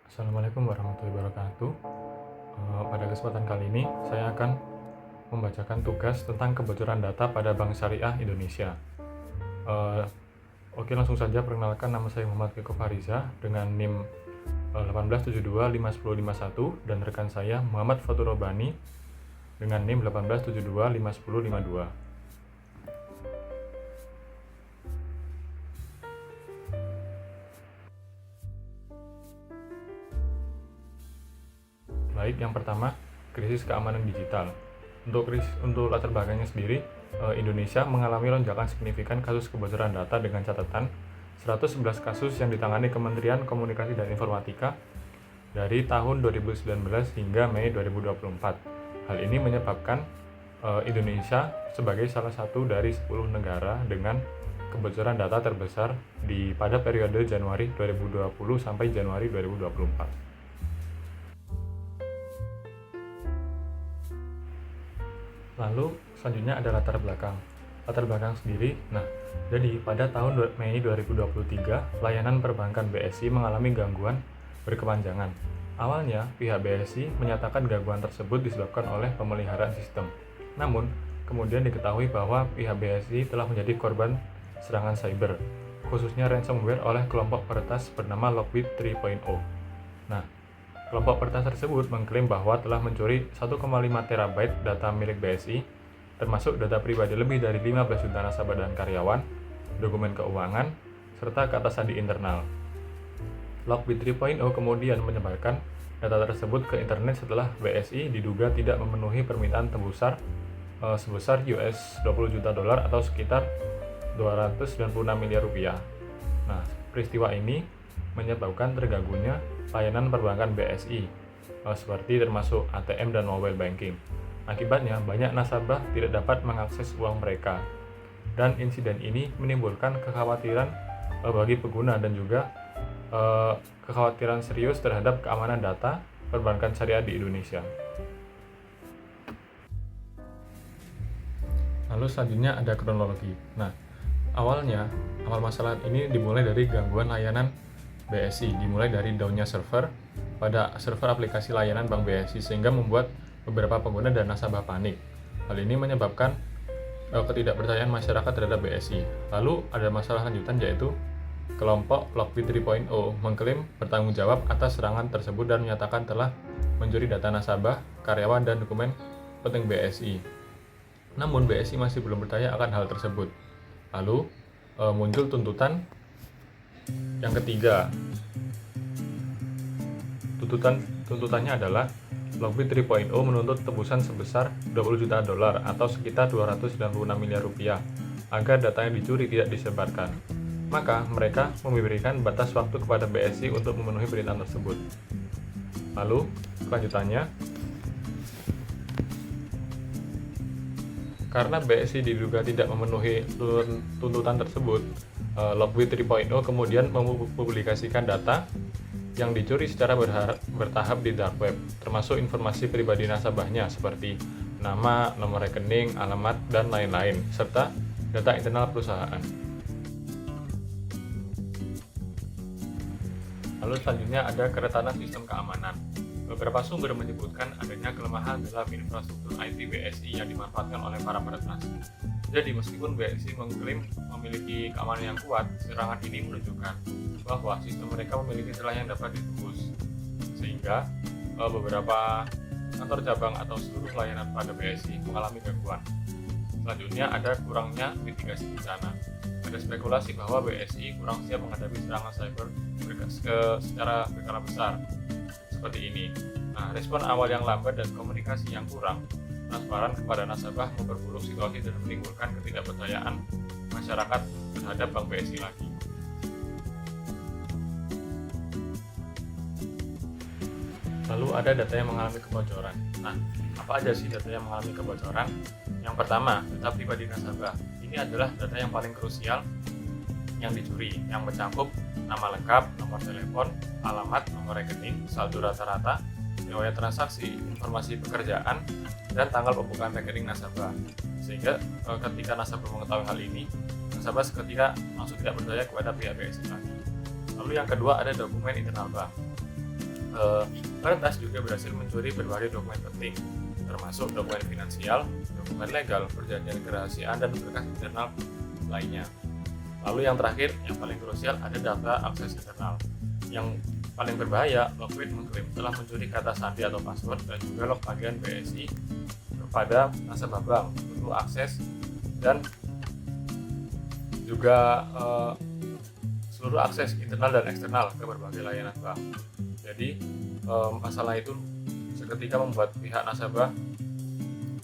Assalamualaikum warahmatullahi wabarakatuh. Pada kesempatan kali ini, saya akan membacakan tugas tentang kebocoran data pada Bank Syariah Indonesia. Eh, Oke, langsung saja perkenalkan, nama saya Muhammad Kiko Fariza dengan NIM 187251051 dan rekan saya Muhammad Fatur Robani dengan NIM 187251052. Baik, yang pertama, krisis keamanan digital. Untuk latar belakangnya sendiri, Indonesia mengalami lonjakan signifikan kasus kebocoran data dengan catatan 111 kasus yang ditangani Kementerian Komunikasi dan Informatika dari tahun 2019 hingga Mei 2024. Hal ini menyebabkan Indonesia sebagai salah satu dari 10 negara dengan kebocoran data terbesar pada periode Januari 2020 sampai Januari 2024. Lalu selanjutnya ada latar belakang. Latar belakang sendiri, jadi pada tahun Mei 2023, layanan perbankan BSI mengalami gangguan berkepanjangan. Awalnya, pihak BSI menyatakan gangguan tersebut disebabkan oleh pemeliharaan sistem. Namun, kemudian diketahui bahwa pihak BSI telah menjadi korban serangan cyber, khususnya ransomware oleh kelompok peretas bernama Lockbit 3.0. Kelompok peretas tersebut mengklaim bahwa telah mencuri 1,5 terabyte data milik BSI, termasuk data pribadi lebih dari 15 juta nasabah dan karyawan, dokumen keuangan, serta kata sandi internal. Lockbit 3.0 kemudian menyebarkan data tersebut ke internet setelah BSI diduga tidak memenuhi permintaan tembusar sebesar $20 juta atau sekitar 296 miliar rupiah. Peristiwa ini menyebabkan terganggunya layanan perbankan BSI, seperti termasuk ATM dan mobile banking. Akibatnya, banyak nasabah tidak dapat mengakses uang mereka. Dan insiden ini menimbulkan kekhawatiran bagi pengguna dan juga kekhawatiran serius terhadap keamanan data perbankan syariah di Indonesia. Lalu selanjutnya ada kronologi. Awal masalah ini dimulai dari gangguan layanan BSI, dimulai dari down-nya server pada server aplikasi layanan Bank BSI sehingga membuat beberapa pengguna dan nasabah panik. Hal ini menyebabkan ketidakpercayaan masyarakat terhadap BSI. Lalu ada masalah lanjutan, yaitu kelompok Lockbit 3.0 mengklaim bertanggung jawab atas serangan tersebut dan menyatakan telah mencuri data nasabah, karyawan, dan dokumen penting BSI. Namun BSI masih belum percaya akan hal tersebut. Lalu muncul tuntutan yang ketiga. Tuntutannya adalah Lockbit 3.0 menuntut tebusan sebesar $20 juta atau sekitar 296 miliar rupiah agar data yang dicuri tidak disebarkan. Maka mereka memberikan batas waktu kepada BSI untuk memenuhi perintah tersebut. Lalu kelanjutannya, karena BSI diduga tidak memenuhi tuntutan tersebut, Lockbit 3.0 kemudian mempublikasikan data yang dicuri secara bertahap di dark web, termasuk informasi pribadi nasabahnya seperti nama, nomor rekening, alamat, dan lain-lain, serta data internal perusahaan. Lalu selanjutnya ada keretanan sistem keamanan. Beberapa sumber menyebutkan adanya kelemahan dalam infrastruktur IT BSI yang dimanfaatkan oleh para peretas. Jadi meskipun BSI mengklaim memiliki keamanan yang kuat, serangan ini menunjukkan bahwa sistem mereka memiliki celah yang dapat ditembus, sehingga beberapa kantor cabang atau seluruh layanan pada BSI mengalami gangguan. Selanjutnya ada kurangnya mitigasi bencana. Ada spekulasi bahwa BSI kurang siap menghadapi serangan cyber secara berskala besar seperti ini. Respon awal yang lambat dan komunikasi yang kurang transparan kepada nasabah memperburuk situasi dan menimbulkan ketidakpercayaan masyarakat terhadap Bank BSI lagi. Lalu ada data yang mengalami kebocoran. Apa aja sih data yang mengalami kebocoran? Yang pertama, data pribadi nasabah. Ini adalah data yang paling krusial yang dicuri, yang mencakup nama lengkap, nomor telepon, alamat, nomor rekening, saldo rata-rata, riwayat transaksi, informasi pekerjaan, dan tanggal pembukaan rekening nasabah. Sehingga ketika nasabah mengetahui hal ini, nasabah seketika langsung tidak percaya kepada pihak BSI lagi. Lalu yang kedua ada dokumen internal bank. Peretas juga berhasil mencuri berbagai dokumen penting, termasuk dokumen finansial, dokumen legal, perjanjian kerahasiaan, dan berkas internal lainnya. Lalu yang terakhir, yang paling krusial, ada data akses internal. Yang paling berbahaya, Lockbit mengklaim telah mencuri kata sandi atau password dan juga log bagian BSI kepada nasabah bank untuk akses dan juga seluruh akses internal dan eksternal ke berbagai layanan bank. Jadi masalah itu seketika membuat pihak nasabah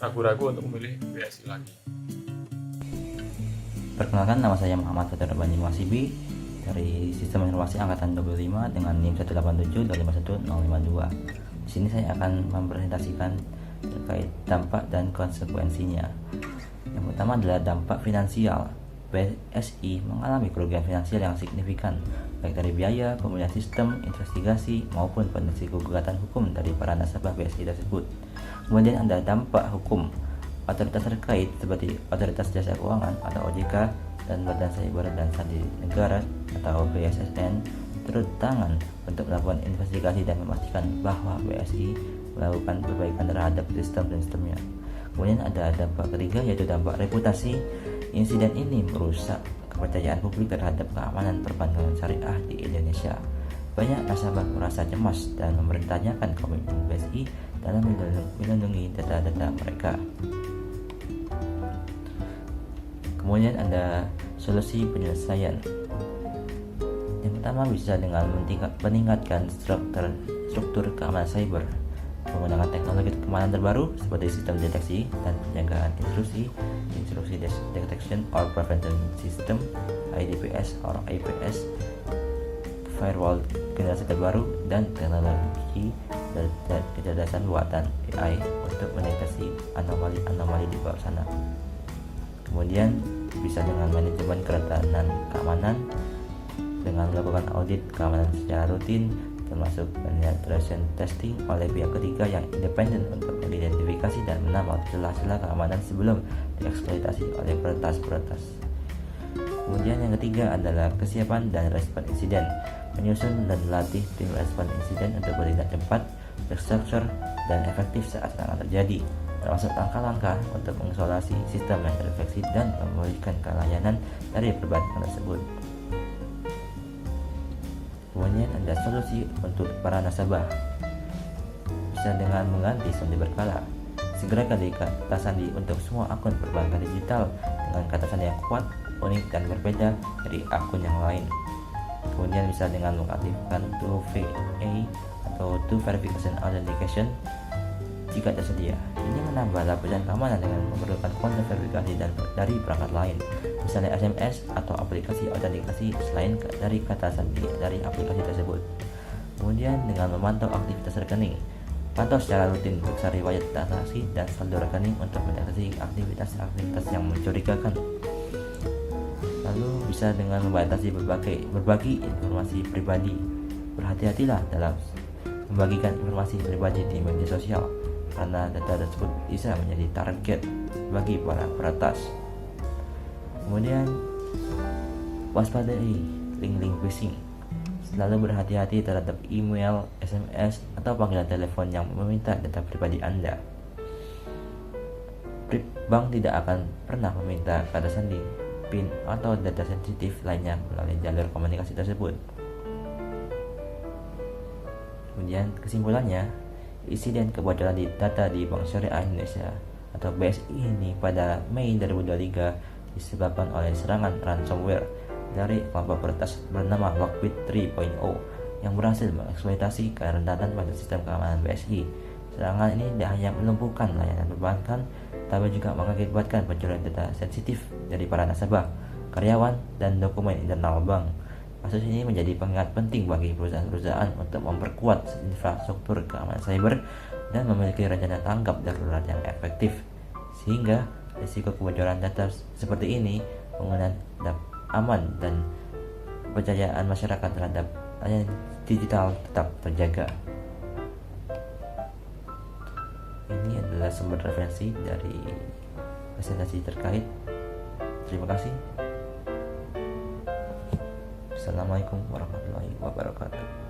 ragu-ragu untuk memilih BSI lagi. Perkenalkan, nama saya Muhammad Fatur Bani Wasibi dari Sistem Informasi Angkatan 25 dengan NIM 187251052. Di sini saya akan mempresentasikan terkait dampak dan konsekuensinya. Yang pertama adalah dampak finansial. BSI mengalami kerugian finansial yang signifikan, baik dari biaya, pemulihan sistem, investigasi, maupun potensi gugatan hukum dari para nasabah BSI tersebut. Kemudian ada dampak hukum. Otoritas terkait seperti Otoritas Jasa Keuangan atau OJK dan Badan Cyber dan Sandi Negara atau BSSN turut tangan untuk melakukan investigasi dan memastikan bahwa BSI melakukan perbaikan terhadap sistem-sistemnya. Kemudian ada dampak ketiga, yaitu dampak reputasi. Insiden ini merusak kepercayaan publik terhadap keamanan perbankan syariah di Indonesia. Banyak nasabah merasa cemas dan mempertanyakan komitmen BSI dalam melindungi data-data mereka. Kemudian ada solusi penyelesaian. Yang pertama bisa dengan meningkatkan struktur keamanan cyber, menggunakan teknologi keamanan terbaru seperti sistem deteksi dan penjagaan intrusi detection or prevention system (IDPS or IPS), firewall generasi terbaru, dan teknologi kecerdasan buatan AI untuk mendeteksi anomali di bawah sana. Kemudian bisa dengan manajemen kerentanan keamanan dengan melakukan audit keamanan secara rutin, termasuk penetration testing oleh pihak ketiga yang independen untuk mengidentifikasi dan menambah celah-celah keamanan sebelum dieksploitasi oleh peretas. Kemudian yang ketiga adalah kesiapan dan respon insiden, menyusun dan melatih tim respon insiden untuk bertindak cepat, terstruktur, dan efektif saat serangan terjadi, termasuk langkah-langkah untuk mengisolasi sistem yang terinfeksi dan memulihkan kelayanan dari perbankan tersebut. Kemudian ada solusi untuk para nasabah, bisa dengan mengganti sandi berkala. Segera ganti kata sandi untuk semua akun perbankan digital dengan kata sandi yang kuat, unik, dan berbeda dari akun yang lain. Kemudian bisa dengan mengaktifkan 2FA atau Two Verification Authentication jika tersedia. Ini menambah lapisan keamanan dengan memerlukan konten verifikasi dari perangkat lain, misalnya SMS atau aplikasi autentikasi selain dari kata sandi dari aplikasi tersebut. Kemudian dengan memantau aktivitas rekening, pantau secara rutin periksa riwayat transaksi dan saldo rekening untuk mendeteksi aktivitas yang mencurigakan. Lalu bisa dengan membatasi berbagi informasi pribadi. Berhati-hatilah dalam membagikan informasi pribadi di media sosial, karena data tersebut bisa menjadi target bagi para peretas. Kemudian waspadai link-link phishing. Selalu berhati-hati terhadap email, SMS, atau panggilan telepon yang meminta data pribadi Anda. Bank tidak akan pernah meminta kata sandi, PIN, atau data sensitif lainnya melalui jalur komunikasi tersebut. Kemudian kesimpulannya, insiden kebocoran data di Bank Syariah Indonesia atau BSI ini pada Mei 2023 disebabkan oleh serangan ransomware dari kelompok peretas bernama Lockbit 3.0 yang berhasil mengeksploitasi kerentanan pada sistem keamanan BSI. Serangan ini tidak hanya melumpuhkan layanan perbankan, tapi juga mengakibatkan pencurian data sensitif dari para nasabah, karyawan, dan dokumen internal bank. Kasus ini menjadi pengingat penting bagi perusahaan-perusahaan untuk memperkuat infrastruktur keamanan cyber dan memiliki rencana tanggap darurat yang efektif, sehingga risiko kebocoran data seperti ini penggunaan aman dan kepercayaan masyarakat terhadap layanan digital tetap terjaga. Ini adalah sumber referensi dari presentasi terkait. Terima kasih. Assalamualaikum warahmatullahi wabarakatuh.